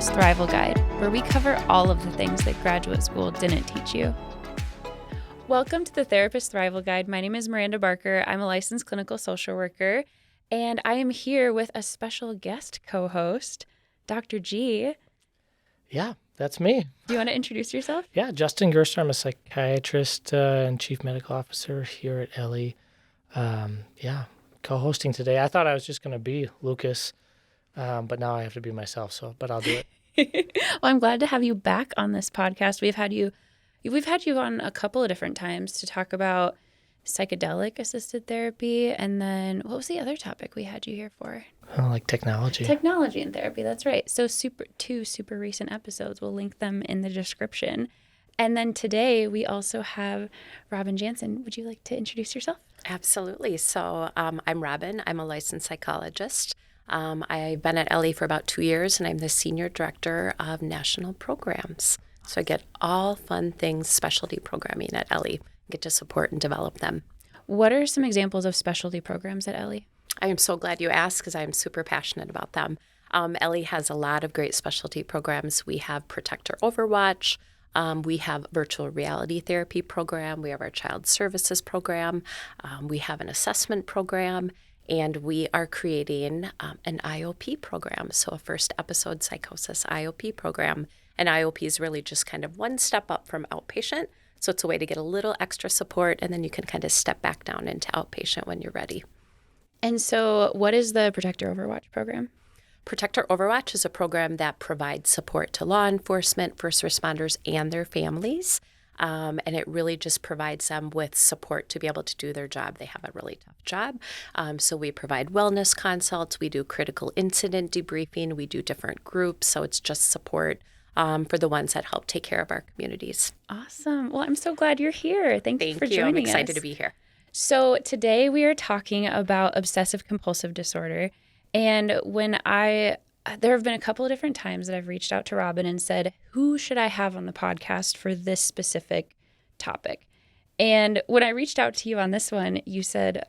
Therapist Thrival Guide, where we cover all of the things that graduate school didn't teach you. Welcome to the Therapist Thrival Guide. My name is Miranda Barker. I'm a licensed clinical social worker, and I am here with a special guest co-host, Dr. G. Yeah, that's me. Do you want to introduce yourself? Yeah, Justin Gerstner. I'm a psychiatrist and chief medical officer here at Ellie. Co-hosting today. I thought I was just going to be Lucas, but now I have to be myself. But I'll do it. Well, I'm glad to have you back on this podcast. We've had you on a couple of different times to talk about psychedelic assisted therapy, and then what was the other topic we had you here for? Like technology. Technology and therapy, that's right. So two super recent episodes. We'll link them in the description. And then today we also have Robyn Janssen. Would you like to introduce yourself? Absolutely. So I'm Robyn. I'm a licensed psychologist. I've been at Ellie for about 2 years, and I'm the senior director of national programs. So I get all fun things, specialty programming at Ellie, get to support and develop them. What are some examples of specialty programs at Ellie? I am so glad you asked because I am super passionate about them. Ellie has a lot of great specialty programs. We have Protector Overwatch. We have virtual reality therapy program. We have our child services program. We have an assessment program. And we are creating an IOP program, so a first episode psychosis IOP program. And IOP is really just kind of one step up from outpatient. So it's a way to get a little extra support, and then you can kind of step back down into outpatient when you're ready. And so what is the Protector Overwatch program? Protector Overwatch is a program that provides support to law enforcement, first responders, and their families. And it really just provides them with support to be able to do their job. They have a really tough job. So we provide wellness consults. We do critical incident debriefing. We do different groups. So it's just support for the ones that help take care of our communities. Awesome. Well, I'm so glad you're here. Thank you for joining us. I'm excited to be here. So today we are talking about obsessive compulsive disorder. And there have been a couple of different times that I've reached out to Robyn and said, who should I have on the podcast for this specific topic? And when I reached out to you on this one, you said,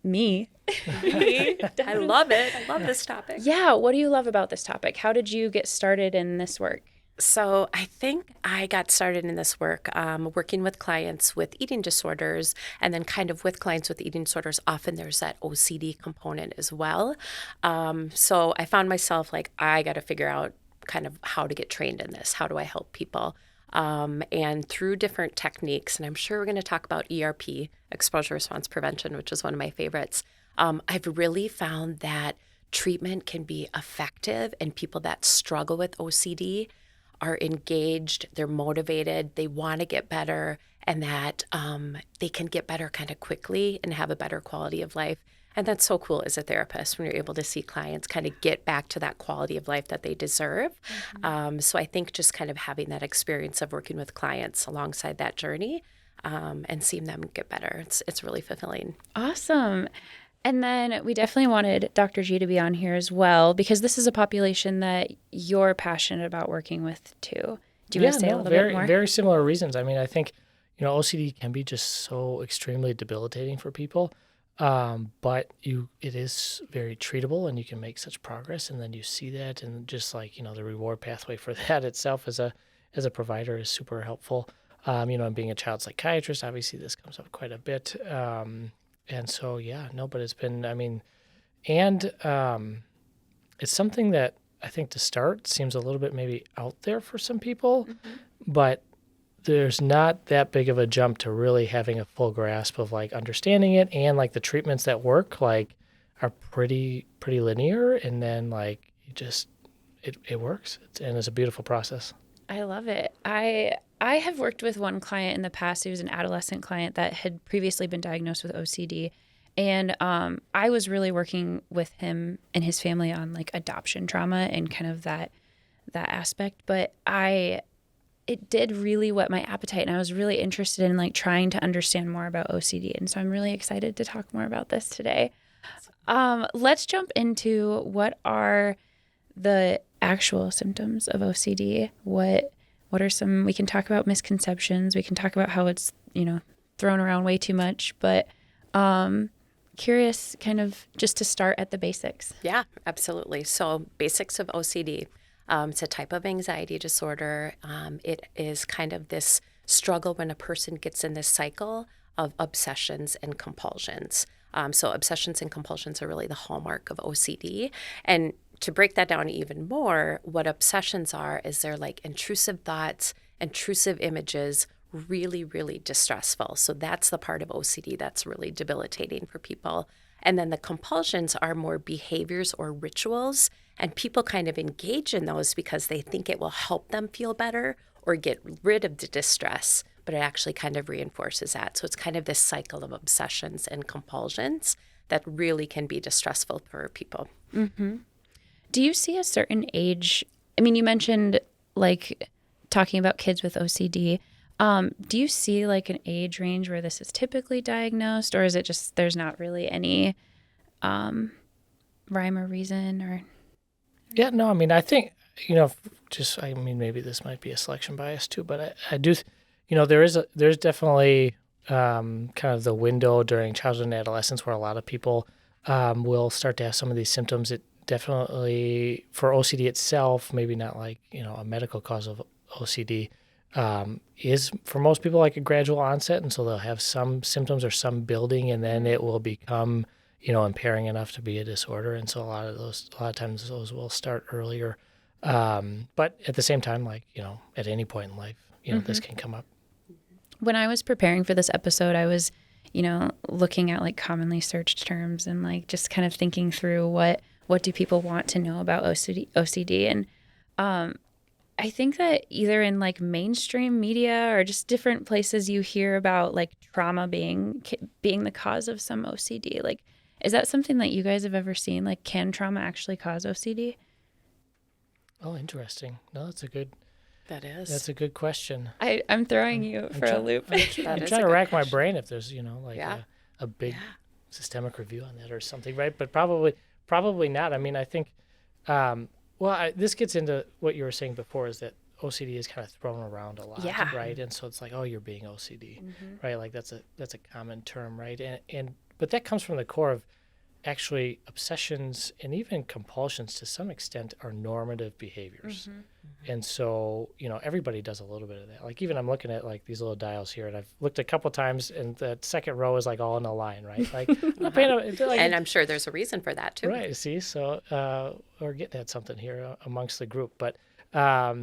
me. I love it. I love this topic. Yeah. What do you love about this topic? How did you get started in this work? So I think I got started in this work working with clients with eating disorders, and then kind of with clients with eating disorders, often there's that OCD component as well. So I found myself like, I got to figure out kind of how to get trained in this. How do I help people? And through different techniques, and I'm sure we're going to talk about ERP, exposure response prevention, which is one of my favorites. I've really found that treatment can be effective, and people that struggle with OCD are engaged, they're motivated, they want to get better, and that they can get better kind of quickly and have a better quality of life. And that's so cool as a therapist when you're able to see clients kind of get back to that quality of life that they deserve. Mm-hmm. So I think just kind of having that experience of working with clients alongside that journey and seeing them get better, it's really fulfilling. Awesome. And then we definitely wanted Dr. G to be on here as well, because this is a population that you're passionate about working with too. Do you want to say a little bit more? Very similar reasons. I mean, I think, OCD can be just so extremely debilitating for people, but it is very treatable, and you can make such progress, and then you see that, and just like, the reward pathway for that itself as a provider is super helpful. And being a child psychiatrist, obviously this comes up quite a bit. And so, but it's been, it's something that I think to start seems a little bit maybe out there for some people, but there's not that big of a jump to really having a full grasp of like understanding it, and like the treatments that work like are pretty linear, and then like it works, and it's a beautiful process. I love it. I have worked with one client in the past. He was an adolescent client that had previously been diagnosed with OCD. And I was really working with him and his family on like adoption trauma and kind of that aspect. But it did really whet my appetite, and I was really interested in like trying to understand more about OCD. And so I'm really excited to talk more about this today. Let's jump into what are the actual symptoms of OCD. What are some, we can talk about misconceptions. We can talk about how it's, thrown around way too much, but curious kind of just to start at the basics. Yeah, absolutely. So basics of OCD. It's a type of anxiety disorder. It is kind of this struggle when a person gets in this cycle of obsessions and compulsions. So obsessions and compulsions are really the hallmark of OCD. And to break that down even more, what obsessions are is they're like intrusive thoughts, intrusive images, really, really distressful. So that's the part of OCD that's really debilitating for people. And then the compulsions are more behaviors or rituals, and people kind of engage in those because they think it will help them feel better or get rid of the distress, but it actually kind of reinforces that. So it's kind of this cycle of obsessions and compulsions that really can be distressful for people. Do you see a certain age? I mean, you mentioned like talking about kids with OCD. Do you see like an age range where this is typically diagnosed, or is it just there's not really any rhyme or reason? Or Yeah, no, I mean, I think, I mean, maybe this might be a selection bias too, but I do, there's definitely kind of the window during childhood and adolescence where a lot of people will start to have some of these symptoms. It definitely, for OCD itself, maybe not like, a medical cause of OCD, is for most people like a gradual onset. And so they'll have some symptoms or some building, and then it will become impairing enough to be a disorder. And so a lot of times those will start earlier. But at the same time, like, at any point in life, this can come up. when I was preparing for this episode, I was, looking at like commonly searched terms and like just kind of thinking through what do people want to know about OCD. And I think that either in like mainstream media or just different places you hear about like trauma being the cause of some OCD. Like, is that something that you guys have ever seen? Like, can trauma actually cause OCD? Oh, interesting. No, that's a good That good question. I'm throwing you for a loop. I'm is trying a to good rack my question. brain if there's, like Yeah. a big Yeah. systemic review on that or something, right? But probably not. I mean, I think, this gets into what you were saying before, is that OCD is kind of thrown around a lot, Yeah. right? And so it's like, oh, you're being OCD, right? Like that's a common term, right? But that comes from the core of actually obsessions and even compulsions to some extent are normative behaviors. And so, everybody does a little bit of that. Like even I'm looking at like these little dials here, and I've looked a couple times, and the second row is like all in a line, right? Like, And I'm sure there's a reason for that too. right. See, so we're getting at something here amongst the group, but but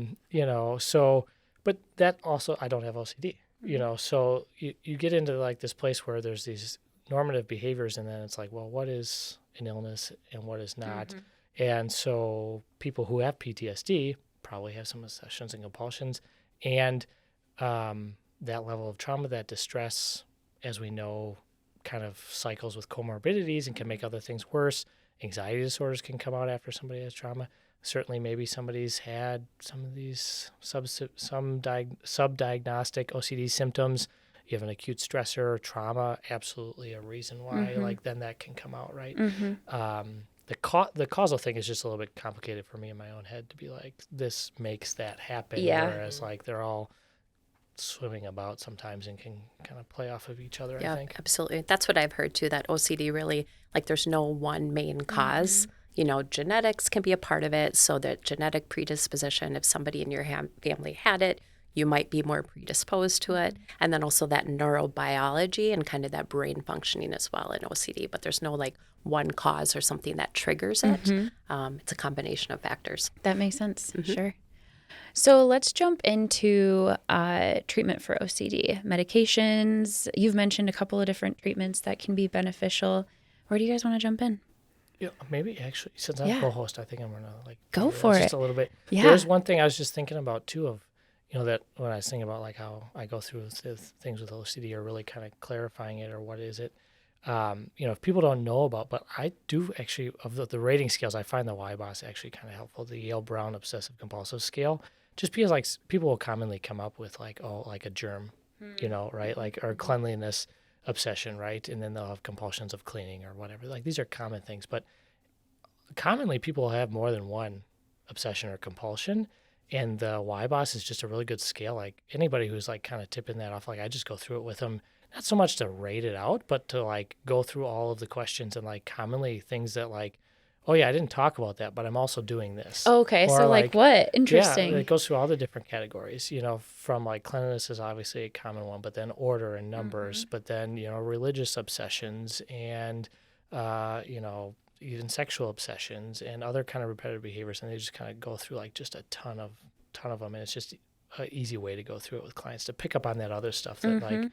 that also, I don't have OCD, so you get into like this place where there's these normative behaviors, and then it's like, well, what is an illness and what is not? And so people who have PTSD probably have some obsessions and compulsions, and that level of trauma, that distress, as we know, kind of cycles with comorbidities and can make other things worse. Anxiety disorders can come out after somebody has trauma. Certainly, maybe somebody's had some of these subdiagnostic OCD symptoms. You have an acute stressor or trauma, absolutely a reason why, like then that can come out, right? The causal thing is just a little bit complicated for me in my own head to be like, this makes that happen. Yeah. Whereas like they're all swimming about sometimes and can kind of play off of each other, I Yeah, think. absolutely. That's what I've heard too, that OCD really, like there's no one main cause. Genetics can be a part of it. So that genetic predisposition, if somebody in your family had it, you might be more predisposed to it. And then also that neurobiology and kind of that brain functioning as well in OCD. But there's no like one cause or something that triggers it. It's a combination of factors. That makes sense. Sure. So let's jump into treatment for OCD. Medications. You've mentioned a couple of different treatments that can be beneficial. Where do you guys want to jump in? Yeah, maybe actually, since I'm Yeah. co-host, I think I'm gonna like Go figure for this it. just a little bit. Yeah. There's one thing I was just thinking about too, of that when I was thinking about like how I go through the things with OCD, or really kind of clarifying it, or what is it. If people don't know about, but I do actually, of the rating scales, I find the YBOS actually kind of helpful. The Yale Brown Obsessive Compulsive Scale, just because like people will commonly come up with like, oh, like a germ, right? Like, or cleanliness obsession, right? And then they'll have compulsions of cleaning or whatever. Like these are common things, but commonly people have more than one obsession or compulsion. And the YBOS is just a really good scale. Like anybody who's like kind of tipping that off, like I just go through it with them, not so much to rate it out, but to like go through all of the questions and like commonly things that like oh yeah, I didn't talk about that, but I'm also doing this. Okay, Or so like what? yeah, Interesting. it goes through all the different categories, from like cleanliness is obviously a common one, but then order and numbers, but then, religious obsessions and, even sexual obsessions and other kind of repetitive behaviors. And they just kind of go through like just a ton of them. And it's just an easy way to go through it with clients to pick up on that other stuff that like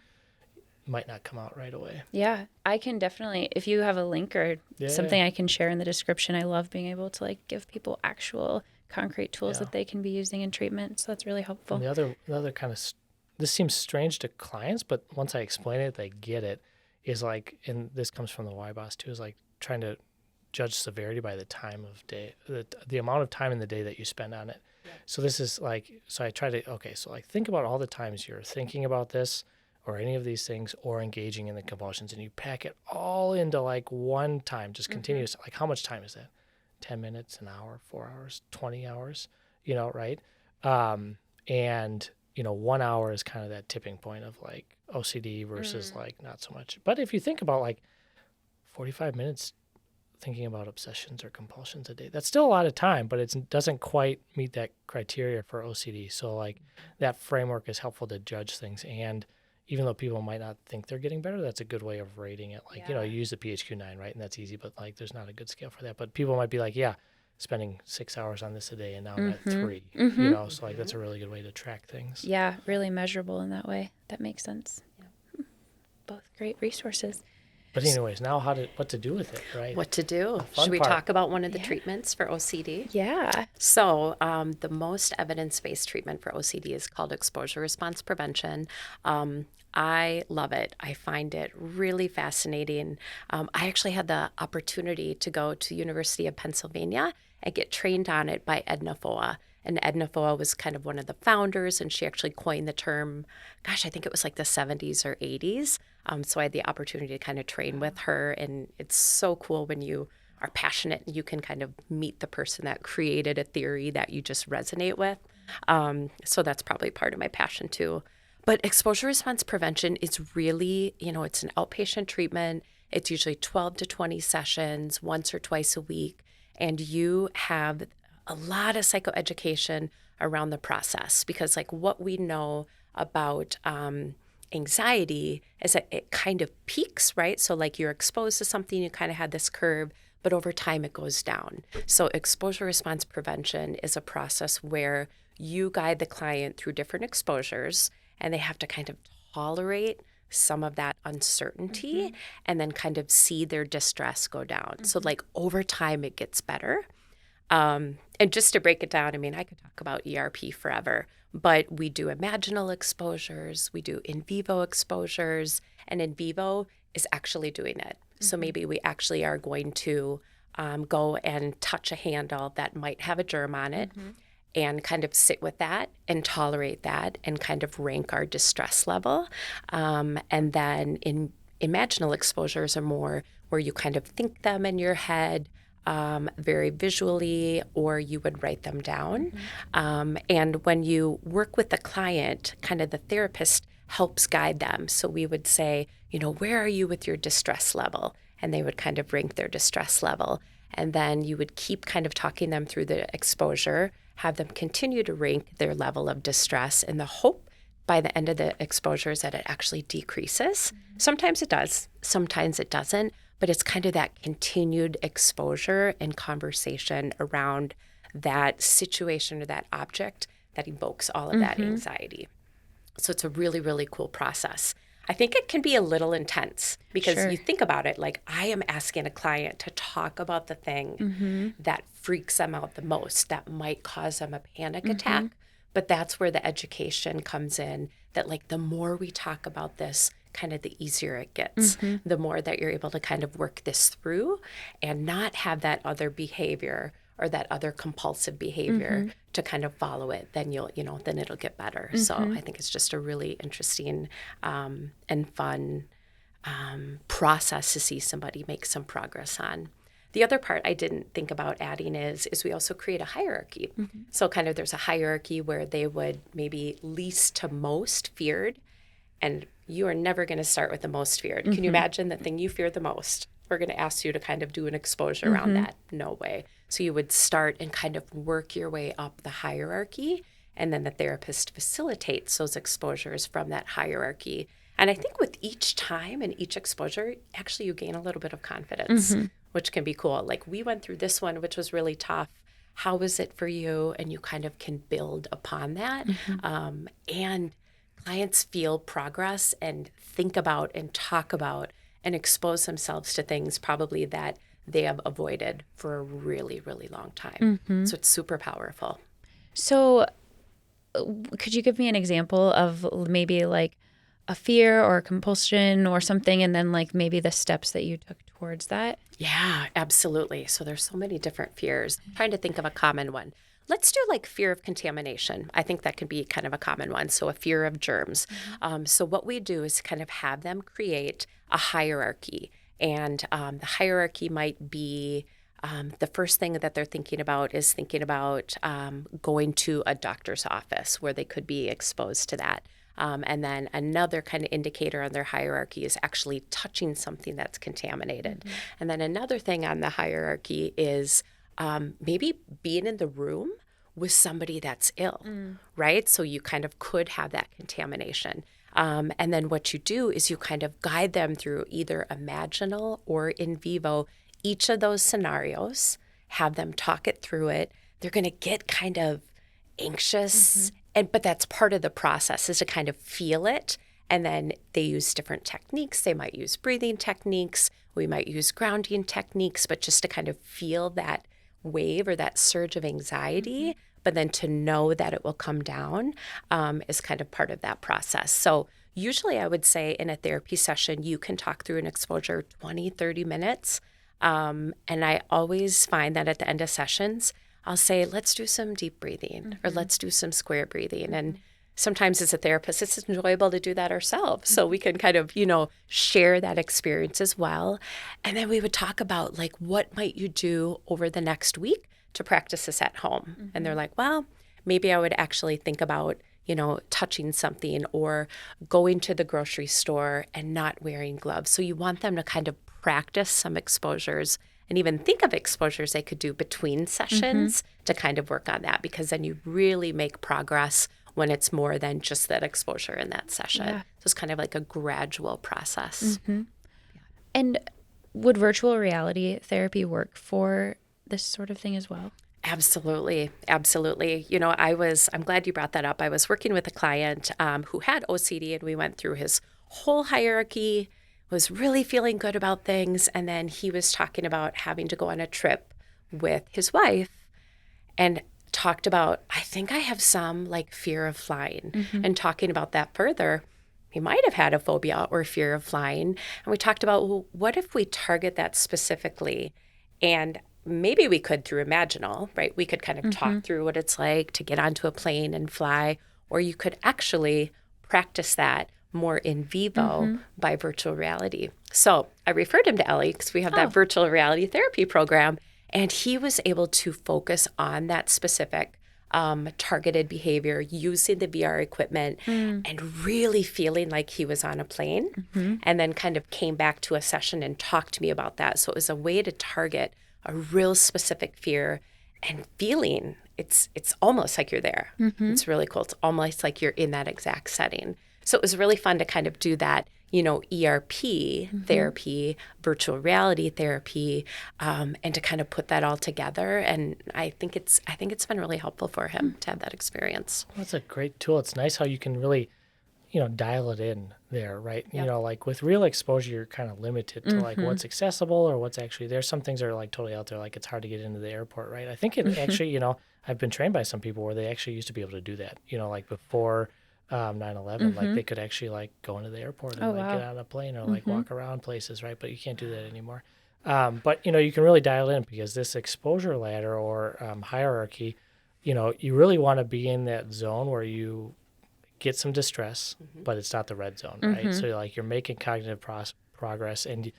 might not come out right away. Yeah, I can definitely, if you have a link or something I can share in the description, I love being able to like give people actual concrete tools that they can be using in treatment. So that's really helpful. And the other kind of, this seems strange to clients, but once I explain it, they get it, is like, and this comes from the Y boss too, is like trying to judge severity by the time of day, the amount of time in the day that you spend on it. Yeah. So this is like, so I try to, so like think about all the times you're thinking about this or any of these things or engaging in the compulsions, and you pack it all into like one time, just continuous. Like how much time is that? 10 minutes, an hour, 4 hours, 20 hours, right? And 1 hour is kind of that tipping point of like OCD versus like not so much. But if you think about like 45 minutes thinking about obsessions or compulsions a day, that's still a lot of time, but it doesn't quite meet that criteria for OCD. So like that framework is helpful to judge things. And even though people might not think they're getting better, that's a good way of rating it. Like, you use the PHQ-9, right? And that's easy, but like there's not a good scale for that. But people might be like, yeah, spending 6 hours on this a day and now I'm at 3, so like that's a really good way to track things. Yeah, really measurable in that way. That makes sense. Yeah. Both great resources. But anyways, now what to do with it, right? What to do? Should we talk about one of the treatments for OCD? Yeah. So the most evidence-based treatment for OCD is called exposure response prevention. I love it. I find it really fascinating. I actually had the opportunity to go to University of Pennsylvania and get trained on it by Edna Foa. And Edna Foa was kind of one of the founders, and she actually coined the term, I think it was like the 70s or 80s. So I had the opportunity to kind of train with her, and it's so cool when you are passionate and you can kind of meet the person that created a theory that you just resonate with. So that's probably part of my passion too. But exposure response prevention is really, it's an outpatient treatment. It's usually 12 to 20 sessions, once or twice a week. And you have a lot of psychoeducation around the process, because like what we know about anxiety is that it kind of peaks, right? So like you're exposed to something, you kind of had this curve, but over time it goes down. So exposure response prevention is a process where you guide the client through different exposures, and they have to kind of tolerate some of that uncertainty and then kind of see their distress go down. So like over time it gets better. And just to break it down, I could talk about ERP forever, but we do imaginal exposures, we do in vivo exposures, and in vivo is actually doing it. So maybe we actually are going to go and touch a handle that might have a germ on it and kind of sit with that and tolerate that and kind of rank our distress level. And then in imaginal exposures are more where you kind of think them in your head, very visually, or you would write them down. And when you work with the client, kind of the therapist helps guide them. So we would say, where are you with your distress level? And they would kind of rank their distress level. And then you would keep kind of talking them through the exposure, have them continue to rank their level of distress, and the hope by the end of the exposure is that it actually decreases. Sometimes it does, sometimes it doesn't. But it's kind of that continued exposure and conversation around that situation or that object that evokes all of that anxiety. So it's a really, really cool process. I think it can be a little intense because you think about it, like I am asking a client to talk about the thing that freaks them out the most, that might cause them a panic attack. But that's where the education comes in, that like the more we talk about this, kind of the easier it gets, the more that you're able to kind of work this through and not have that other behavior or that other compulsive behavior to kind of follow it, then then it'll get better. So I think it's just a really interesting and fun process to see somebody make some progress on. The other part I didn't think about adding is we also create a hierarchy. So kind of there's a hierarchy where they would maybe least to most feared, and you are never going to start with the most feared. Can you imagine the thing you fear the most? we're going to ask you to kind of do an exposure around that. No way. So you would start and kind of work your way up the hierarchy, and then the therapist facilitates those exposures from that hierarchy. And I think with each time and each exposure, actually you gain a little bit of confidence, which can be cool. Like we went through this one, which was really tough. How was it for you? And you kind of can build upon that. And clients feel progress and think about and talk about and expose themselves to things probably that they have avoided for a really, really long time. So it's super powerful. So could you give me an example of maybe like a fear or a compulsion or something, and then like maybe the steps that you took towards that? Yeah, absolutely. So there's so many different fears. I'm trying to think of a common one. Let's do like fear of contamination. I think that can be kind of a common one. So a fear of germs. So what we do is kind of have them create a hierarchy. And the hierarchy might be the first thing that they're thinking about is thinking about going to a doctor's office where they could be exposed to that. And then another kind of indicator on their hierarchy is actually touching something that's contaminated. And then another thing on the hierarchy is maybe being in the room with somebody that's ill, right? So you kind of could have that contamination. And then what you do is you kind of guide them through either imaginal or in vivo each of those scenarios, have them talk it through it. They're going to get kind of anxious, but that's part of the process is to kind of feel it. And then they use different techniques. They might use breathing techniques. We might use grounding techniques, but just to kind of feel that wave or that surge of anxiety, but then to know that it will come down is kind of part of that process. So usually I would say in a therapy session, you can talk through an exposure 20, 30 minutes. And I always find that at the end of sessions, I'll say, let's do some deep breathing or let's do some square breathing. And sometimes as a therapist, it's enjoyable to do that ourselves. So we can kind of, share that experience as well. And then we would talk about like, what might you do over the next week to practice this at home? And they're like, well, maybe I would actually think about, touching something or going to the grocery store and not wearing gloves. So you want them to kind of practice some exposures and even think of exposures they could do between sessions to kind of work on that, because then you really make progress when it's more than just that exposure in that session. Yeah. So it's kind of like a gradual process. And would virtual reality therapy work for this sort of thing as well? Absolutely. Absolutely. I'm glad you brought that up. I was working with a client who had OCD, and we went through his whole hierarchy, was really feeling good about things. And then he was talking about having to go on a trip with his wife and talked about, I think I have some like fear of flying, and talking about that further. He might have had a phobia or fear of flying. And we talked about, well, what if we target that specifically? And maybe we could through Imaginal, right? We could kind of talk through what it's like to get onto a plane and fly, or you could actually practice that more in vivo by virtual reality. So I referred him to Ellie because we have that virtual reality therapy program, and he was able to focus on that specific targeted behavior using the VR equipment and really feeling like he was on a plane, and then kind of came back to a session and talked to me about that. So it was a way to target a real specific fear and feeling it's almost like you're there. It's really cool. It's almost like you're in that exact setting. So it was really fun to kind of do that, ERP therapy, virtual reality therapy, and to kind of put that all together. And I think it's been really helpful for him to have that experience. Well, that's a great tool. It's nice how you can really, dial it in there, right? Yep. Like with real exposure, you're kind of limited to like what's accessible or what's actually there. Some things are like totally out there, like it's hard to get into the airport, right? I think it actually, I've been trained by some people where they actually used to be able to do that, like before 9/11, like they could actually like go into the airport and get on a plane or like walk around places, right? But you can't do that anymore. But you can really dial in because this exposure ladder or hierarchy, you really want to be in that zone where you get some distress, but it's not the red zone, right? So like you're making cognitive progress, and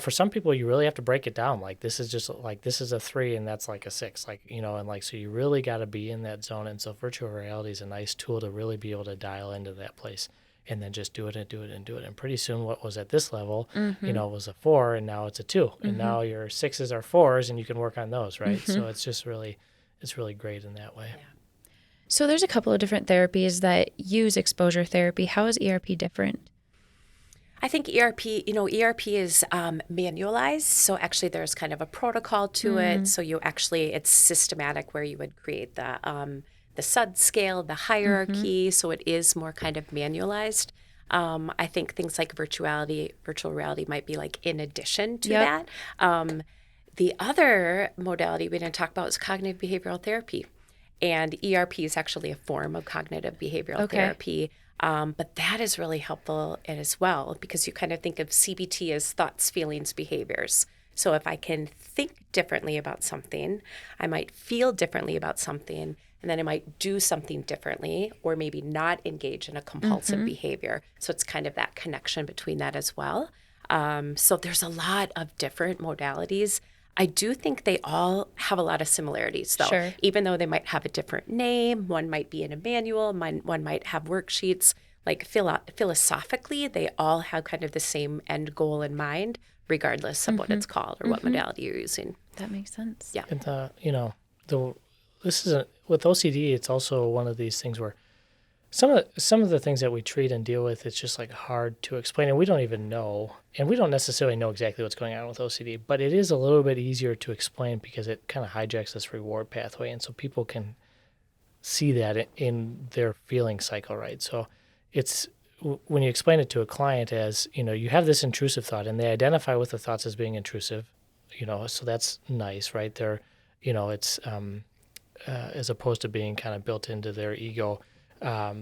for some people you really have to break it down. Like this is a 3 and that's like a 6, like and like so you really got to be in that zone. And so virtual reality is a nice tool to really be able to dial into that place. and then just do it and do it and do it. And pretty soon what was at this level, Mm-hmm. was a 4, and now it's a 2. And now your 6s are 4s, and you can work on those, right? So it's just really, it's really great in that way. Yeah. So there's a couple of different therapies that use exposure therapy. How is ERP different? I think ERP is manualized. So actually there's kind of a protocol to it. So it's systematic where you would create the SUD scale, the hierarchy. So it is more kind of manualized. I think things like virtual reality might be like in addition to Yep. that. The other modality we didn't talk about is cognitive behavioral therapy. And ERP is actually a form of cognitive behavioral Okay. therapy. But that is really helpful as well because you kind of think of CBT as thoughts, feelings, behaviors. So if I can think differently about something, I might feel differently about something, and then I might do something differently or maybe not engage in a compulsive behavior. So it's kind of that connection between that as well. So there's a lot of different modalities. I do think they all have a lot of similarities, though. Sure. Even though they might have a different name, one might be in a manual, one might have worksheets. Like philosophically, they all have kind of the same end goal in mind, regardless of what it's called or what modality you're using. That makes sense. Yeah. And with OCD, it's also one of these things where some of the things that we treat and deal with, it's just like hard to explain, and we don't even know, and we don't necessarily know exactly what's going on with OCD, but it is a little bit easier to explain because it kind of hijacks this reward pathway, and so people can see that in their feeling cycle, right? So it's when you explain it to a client as, you have this intrusive thought, and they identify with the thoughts as being intrusive, so that's nice, right? It's as opposed to being kind of built into their ego.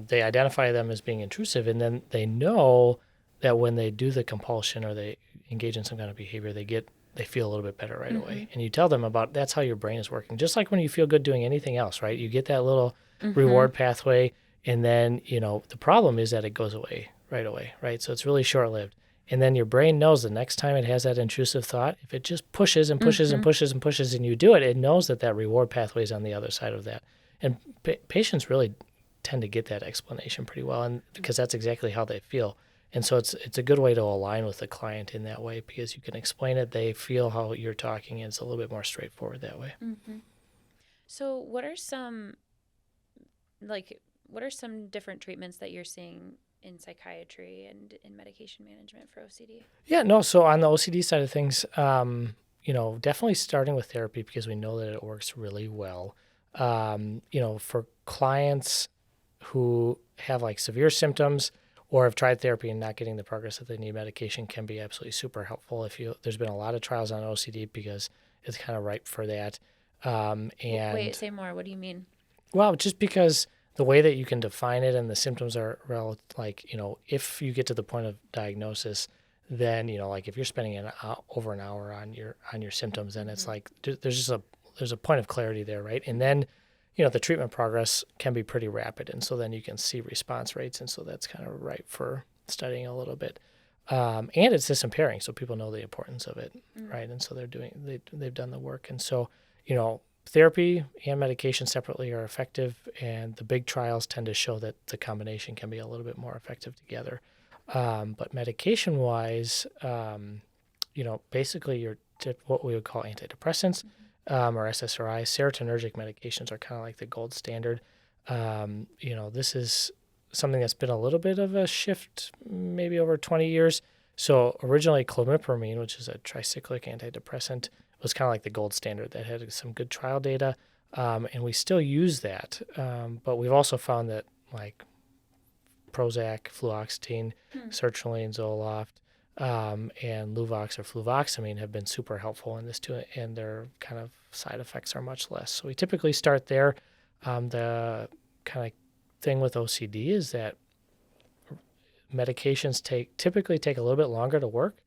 They identify them as being intrusive, and then they know that when they do the compulsion or they engage in some kind of behavior, they feel a little bit better right away. And you tell them about that's how your brain is working. Just like when you feel good doing anything else, right? You get that little reward pathway, and then the problem is that it goes away right away, right? So it's really short-lived. And then your brain knows the next time it has that intrusive thought, if it just pushes and pushes and pushes and pushes and you do it, it knows that reward pathway is on the other side of that. And patients really tend to get that explanation pretty well, and because that's exactly how they feel. And so it's a good way to align with the client in that way because you can explain it, they feel how you're talking, and it's a little bit more straightforward that way. So what are some different treatments that you're seeing in psychiatry and in medication management for OCD? Yeah, no, so on the OCD side of things, definitely starting with therapy because we know that it works really well. For clients who have like severe symptoms or have tried therapy and not getting the progress that they need, medication can be absolutely super helpful. There's been a lot of trials on OCD because it's kind of ripe for that. And Wait, say more. What do you mean? well, just because the way that you can define it and the symptoms are if you get to the point of diagnosis, then like if you're spending over an hour on your symptoms, then it's like there's a point of clarity there, right? And then the treatment progress can be pretty rapid, and so then you can see response rates, and so that's kind of ripe for studying a little bit. And it's disimpairing, so people know the importance of it, right? And so they've done the work, and so therapy and medication separately are effective, and the big trials tend to show that the combination can be a little bit more effective together. But medication-wise, basically what we would call antidepressants or SSRIs, serotonergic medications are kind of like the gold standard. This is something that's been a little bit of a shift maybe over 20 years. So originally clomipramine, which is a tricyclic antidepressant, was kind of like the gold standard that had some good trial data, and we still use that. But we've also found that like Prozac, fluoxetine, sertraline, Zoloft, and Luvox or fluvoxamine have been super helpful in this too, and their kind of side effects are much less. So we typically start there. The kind of thing with OCD is that medications typically take a little bit longer to work.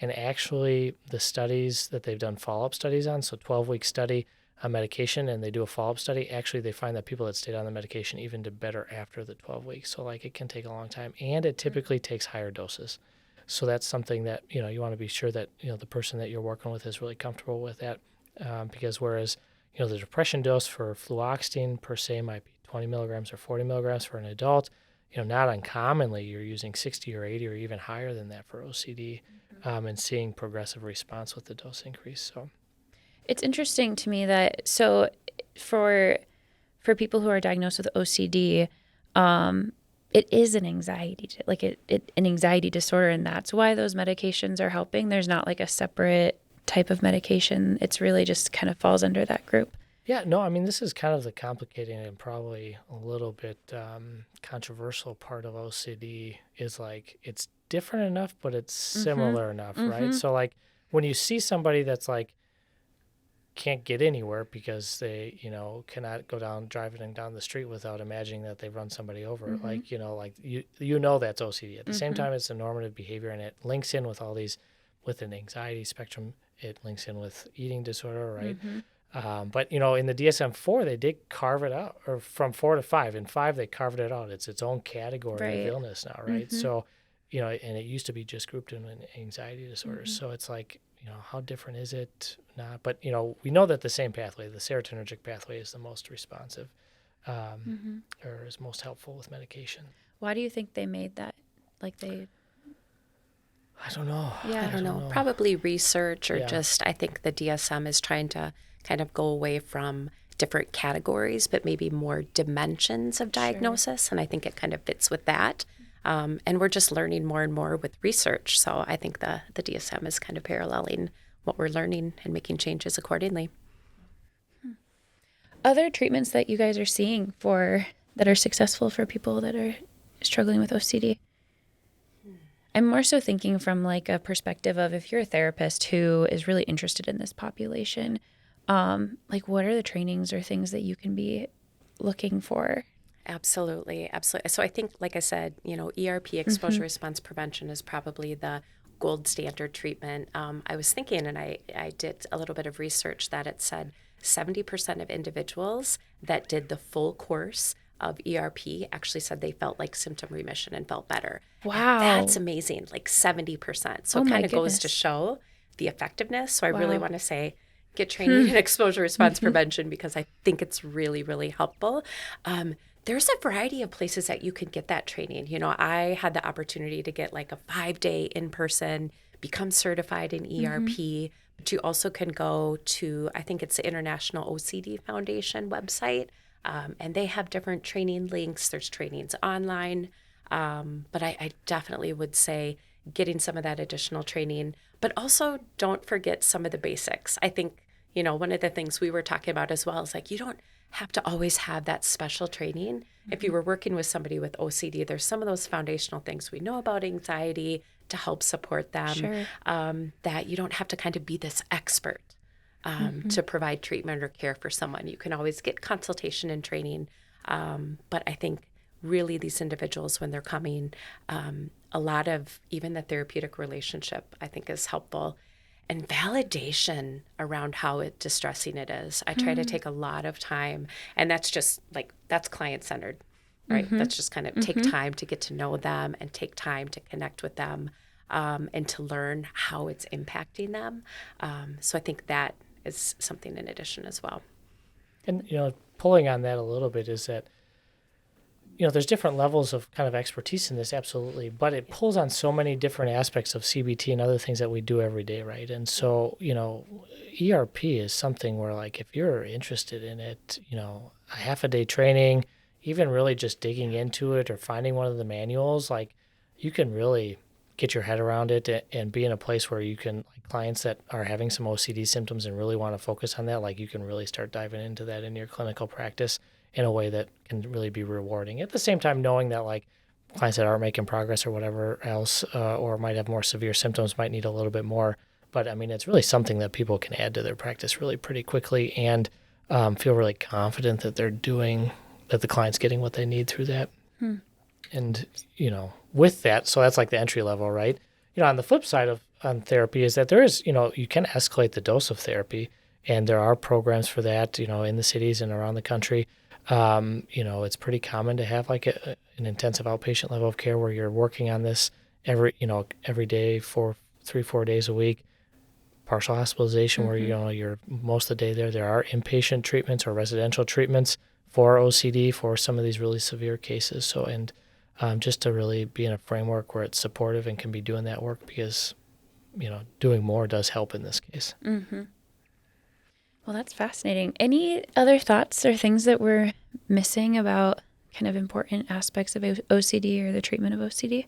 And actually, the studies that they've done follow-up studies on, so 12-week study on medication, and they do a follow-up study, actually they find that people that stayed on the medication even did better after the 12 weeks. So it can take a long time, and it typically takes higher doses. So that's something that, you want to be sure that, the person that you're working with is really comfortable with that. Because whereas, the depression dose for fluoxetine per se might be 20 milligrams or 40 milligrams for an adult, not uncommonly, you're using 60 or 80 or even higher than that for OCD, and seeing progressive response with the dose increase. So It's interesting to me that for people who are diagnosed with OCD, it is an anxiety an anxiety disorder, and that's why those medications are helping. There's not like a separate type of medication. It's really just kind of falls under that group. yeah, no, I mean, this is kind of the complicating and probably a little bit controversial part of OCD is like it's different enough, but it's similar enough, right? So like when you see somebody that's like can't get anywhere because they, cannot go driving down the street without imagining that they've run somebody over. Like, that's OCD. At the same time, it's a normative behavior, and it links in with all these, with an anxiety spectrum, it links in with eating disorder, right? But, in the DSM-4, they did carve it out, or from 4 to 5. In 5, they carved it out. It's its own category of illness now, right? So, and it used to be just grouped in anxiety disorders. So it's like, how different is it? Not, but we know that the same pathway, the serotonergic pathway, is the most responsive, or is most helpful with medication. Why do you think they made that? I don't know. Yeah, I don't know. Probably research, or just I think the DSM is trying to kind of go away from different categories, but maybe more dimensions of diagnosis, and I think it kind of fits with that. And we're just learning more and more with research. So I think the DSM is kind of paralleling what we're learning and making changes accordingly. Other treatments that you guys are seeing that are successful for people that are struggling with OCD? I'm more so thinking from like a perspective of if you're a therapist who is really interested in this population, what are the trainings or things that you can be looking for? Absolutely. So I think, like I said, ERP, exposure response prevention, is probably the gold standard treatment. I was thinking, and I did a little bit of research, that it said 70% of individuals that did the full course of ERP actually said they felt like symptom remission and felt better. Wow. And that's amazing, like 70%. So it kind of goes to show the effectiveness. So I really want to say, get training in exposure response prevention, because I think it's really, really helpful. There's a variety of places that you can get that training. I had the opportunity to get like a 5-day in-person, become certified in ERP, but you also can go to, I think it's the International OCD Foundation website, and they have different training links. There's trainings online, but I definitely would say getting some of that additional training, but also don't forget some of the basics. I think, one of the things we were talking about as well is like, you don't have to always have that special training. If you were working with somebody with OCD, there's some of those foundational things we know about anxiety to help support them, that you don't have to kind of be this expert to provide treatment or care for someone. You can always get consultation and training. But I think really these individuals, when they're coming, a lot of even the therapeutic relationship, I think, is helpful. And validation around how distressing it is. I try to take a lot of time, and that's just like, that's client-centered, right? That's just kind of take time to get to know them and take time to connect with them, and to learn how it's impacting them. So I think that is something in addition as well. And, pulling on that a little bit is that, there's different levels of kind of expertise in this, absolutely, but it pulls on so many different aspects of CBT and other things that we do every day, right? And so, ERP is something where, like, if you're interested in it, a half-a-day training, even really just digging into it or finding one of the manuals, like, you can really get your head around it and be in a place where you can, like, clients that are having some OCD symptoms and really want to focus on that, like, you can really start diving into that in your clinical practice in a way that can really be rewarding. At the same time, knowing that, like, clients that aren't making progress or whatever else, or might have more severe symptoms, might need a little bit more. But I mean, it's really something that people can add to their practice really pretty quickly, and feel really confident that that the client's getting what they need through that. And, with that, so that's like the entry level, right? On the flip side on therapy is that there is, you can escalate the dose of therapy, and there are programs for that, in the cities and around the country. It's pretty common to have like an intensive outpatient level of care where you're working on this every day for 3-4 days a week. Partial hospitalization where, you're most of the day there. There are inpatient treatments or residential treatments for OCD for some of these really severe cases. So, and just to really be in a framework where it's supportive and can be doing that work because, doing more does help in this case. Mm-hmm. Well, that's fascinating. Any other thoughts or things that we're missing about kind of important aspects of OCD or the treatment of OCD?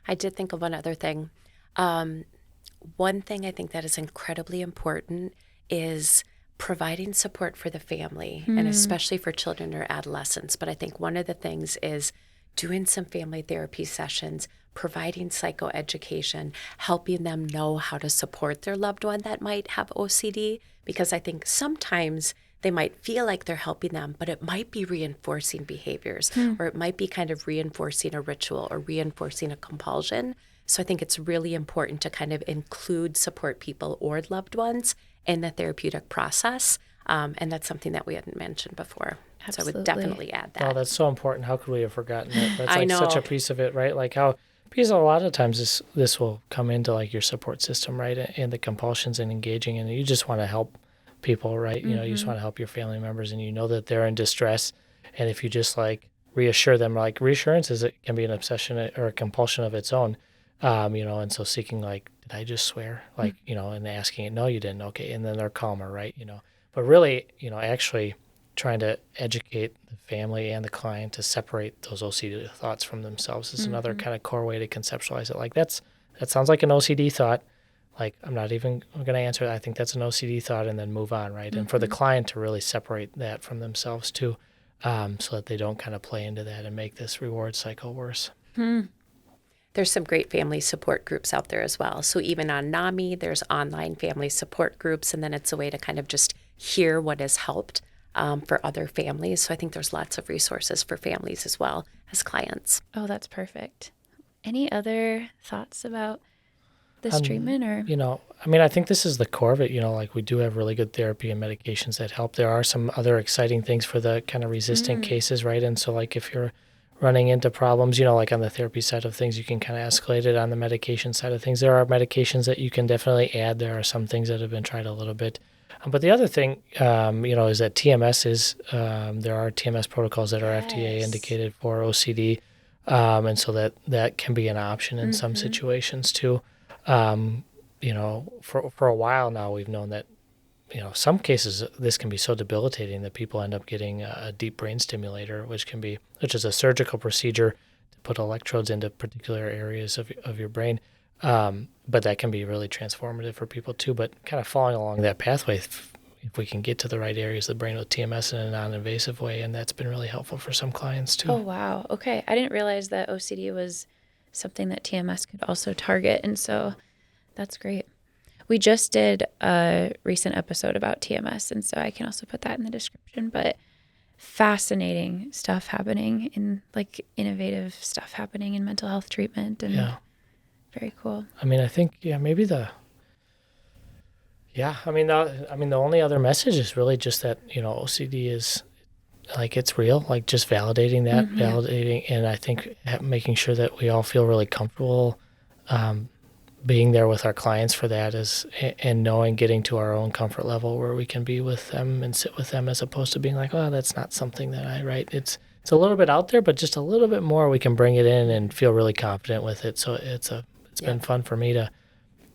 I did think of one other thing. One thing I think that is incredibly important is providing support for the family, and especially for children or adolescents. But I think one of the things is doing some family therapy sessions, providing psychoeducation, helping them know how to support their loved one that might have OCD, because I think sometimes they might feel like they're helping them, but it might be reinforcing behaviors, or it might be kind of reinforcing a ritual or reinforcing a compulsion. So I think it's really important to kind of include support people or loved ones in the therapeutic process. And that's something that we hadn't mentioned before. Absolutely. So I would definitely add that. Oh, that's so important. How could we have forgotten that? That's I like such a know. piece of it, right? Like how, because a lot of times this will come into like your support system, right? And the compulsions and engaging, and you just want to help people, right? You just want to help your family members, and you know that they're in distress. And if you just like reassure them, like reassurance it can be an obsession or a compulsion of its own, and so seeking like, did I just swear? Like, and asking it, no, you didn't. Okay. And then they're calmer, right? But really, actually trying to educate the family and the client to separate those OCD thoughts from themselves is another kind of core way to conceptualize it. Like that sounds like an OCD thought. Like I'm not even going to answer it. I think that's an OCD thought, and then move on, right? And for the client to really separate that from themselves too, so that they don't kind of play into that and make this reward cycle worse. There's some great family support groups out there as well. So even on NAMI, there's online family support groups, and then it's a way to kind of just hear what has helped for other families. So I think there's lots of resources for families as well as clients. Oh, that's perfect. Any other thoughts about this treatment or? I think this is the core of it, like we do have really good therapy and medications that help. There are some other exciting things for the kind of resistant cases, right? And so like if you're running into problems, like on the therapy side of things, you can kind of escalate it. On the medication side of things, there are medications that you can definitely add. There are some things that have been tried a little bit. But the other thing, is that TMS is, there are TMS protocols that are FDA indicated for OCD. And so that can be an option in some situations too. For a while now, we've known that, some cases this can be so debilitating that people end up getting a deep brain stimulator, which is a surgical procedure to put electrodes into particular areas of your brain. But that can be really transformative for people too. But kind of following along that pathway, if we can get to the right areas of the brain with TMS in a non-invasive way, and that's been really helpful for some clients too. Oh, wow. Okay. I didn't realize that OCD was something that TMS could also target. And so that's great. We just did a recent episode about TMS, and so I can also put that in the description. But fascinating stuff happening like innovative stuff happening in mental health treatment, and very cool. I think maybe the only other message is really just that OCD is like it's real, like just validating that, and I think making sure that we all feel really comfortable being there with our clients for that and knowing, getting to our own comfort level where we can be with them and sit with them, as opposed to being like, oh, that's not something that I write. It's a little bit out there, but just a little bit more we can bring it in and feel really confident with it. So it's been fun for me to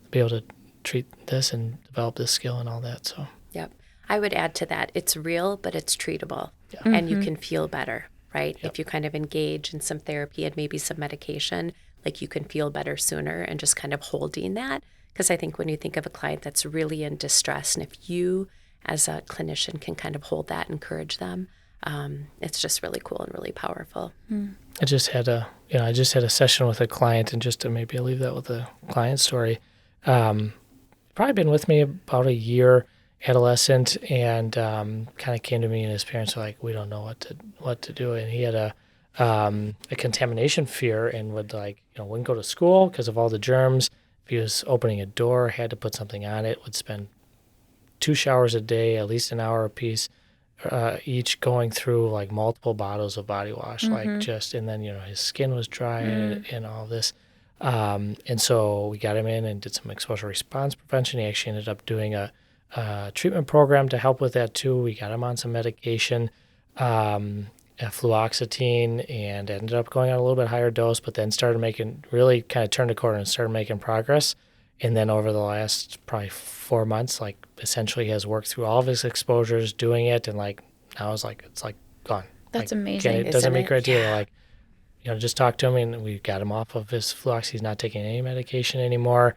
be able to treat this and develop this skill and all that. So Yep. I would add to that, it's real, but it's treatable, and you can feel better, right? If you kind of engage in some therapy and maybe some medication, like you can feel better sooner, and just kind of holding that. Because I think when you think of a client that's really in distress, and if you as a clinician can kind of hold that, encourage them, it's just really cool and really powerful. I just had a session with a client, and just to maybe leave that with a client story. Probably been with me about a year, adolescent, and kind of came to me, and his parents were like, we don't know what to do. And he had a contamination fear, and would wouldn't go to school because of all the germs. If he was opening a door, had to put something on it, would spend 2 showers a day, at least an hour apiece, each, going through like multiple bottles of body wash, and then, his skin was dry and all this. And so we got him in and did some exposure response prevention. He actually ended up doing a treatment program to help with that too. We got him on some medication. fluoxetine and ended up going on a little bit higher dose, but then started really kind of turned a corner and started making progress. And then over the last probably 4 months, like essentially has worked through all of his exposures doing it. And like now it's like gone. That's like, amazing. It doesn't meet criteria. Yeah. Like, just talk to him, and we got him off of his fluox. He's not taking any medication anymore.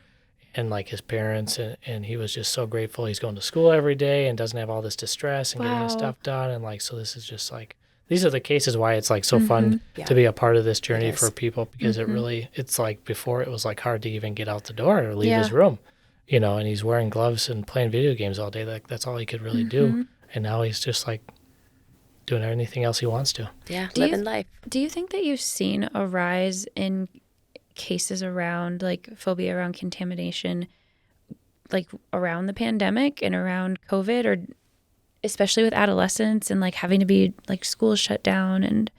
And like his parents, and he was just so grateful. He's going to school every day and doesn't have all this distress and getting his Wow. stuff done. And like, so this is just like, these are the cases why it's like so fun Yeah. to be a part of this journey is. for people, because it's like before it was like hard to even get out the door or leave his Yeah. room, and he's wearing gloves and playing video games all day. Like that's all he could really do. And now he's just like doing anything else he wants to. Yeah, Do you- living life. Do you think that you've seen a rise in cases around like phobia around contamination, like around the pandemic and around COVID, or especially with adolescents and like having to be like schools shut down? And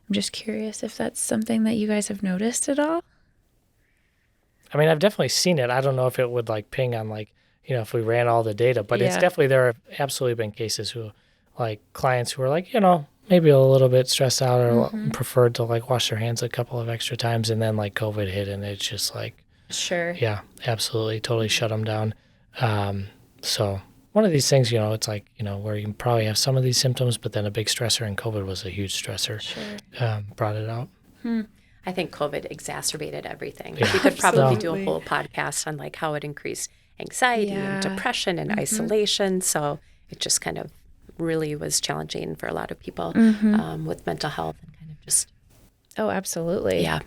I'm just curious if that's something that you guys have noticed at all. I mean, I've definitely seen it. I don't know if it would like ping on like, if we ran all the data, but it's Yeah. definitely, there have absolutely been cases who like clients who are like, maybe a little bit stressed out or preferred to like wash their hands a couple of extra times. And then like COVID hit and it's just like, Sure. yeah, absolutely. Totally shut them down. So one of these things, it's like, where you can probably have some of these symptoms, but then a big stressor, and COVID was a huge stressor, brought it out. I think COVID exacerbated everything. Yeah. We could probably do Absolutely. a whole podcast on like how it increased anxiety Yeah. and depression and isolation. So it just kind of really was challenging for a lot of people with mental health and kind of just, Oh, absolutely. yeah.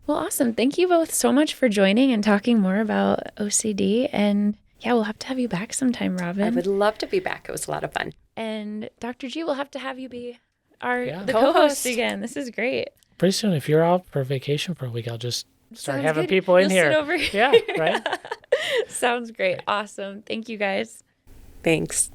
Well, awesome. Thank you both so much for joining and talking more about OCD. And yeah, we'll have to have you back sometime, Robyn. I would love to be back. It was a lot of fun. And Dr. G, we'll have to have you be the Co-host. co-host again. This is great. Pretty soon, if you're out for vacation for a week, I'll just start Sounds having good. people in You'll here. sit over Yeah, right? Sounds great. Awesome. Thank you guys. Thanks.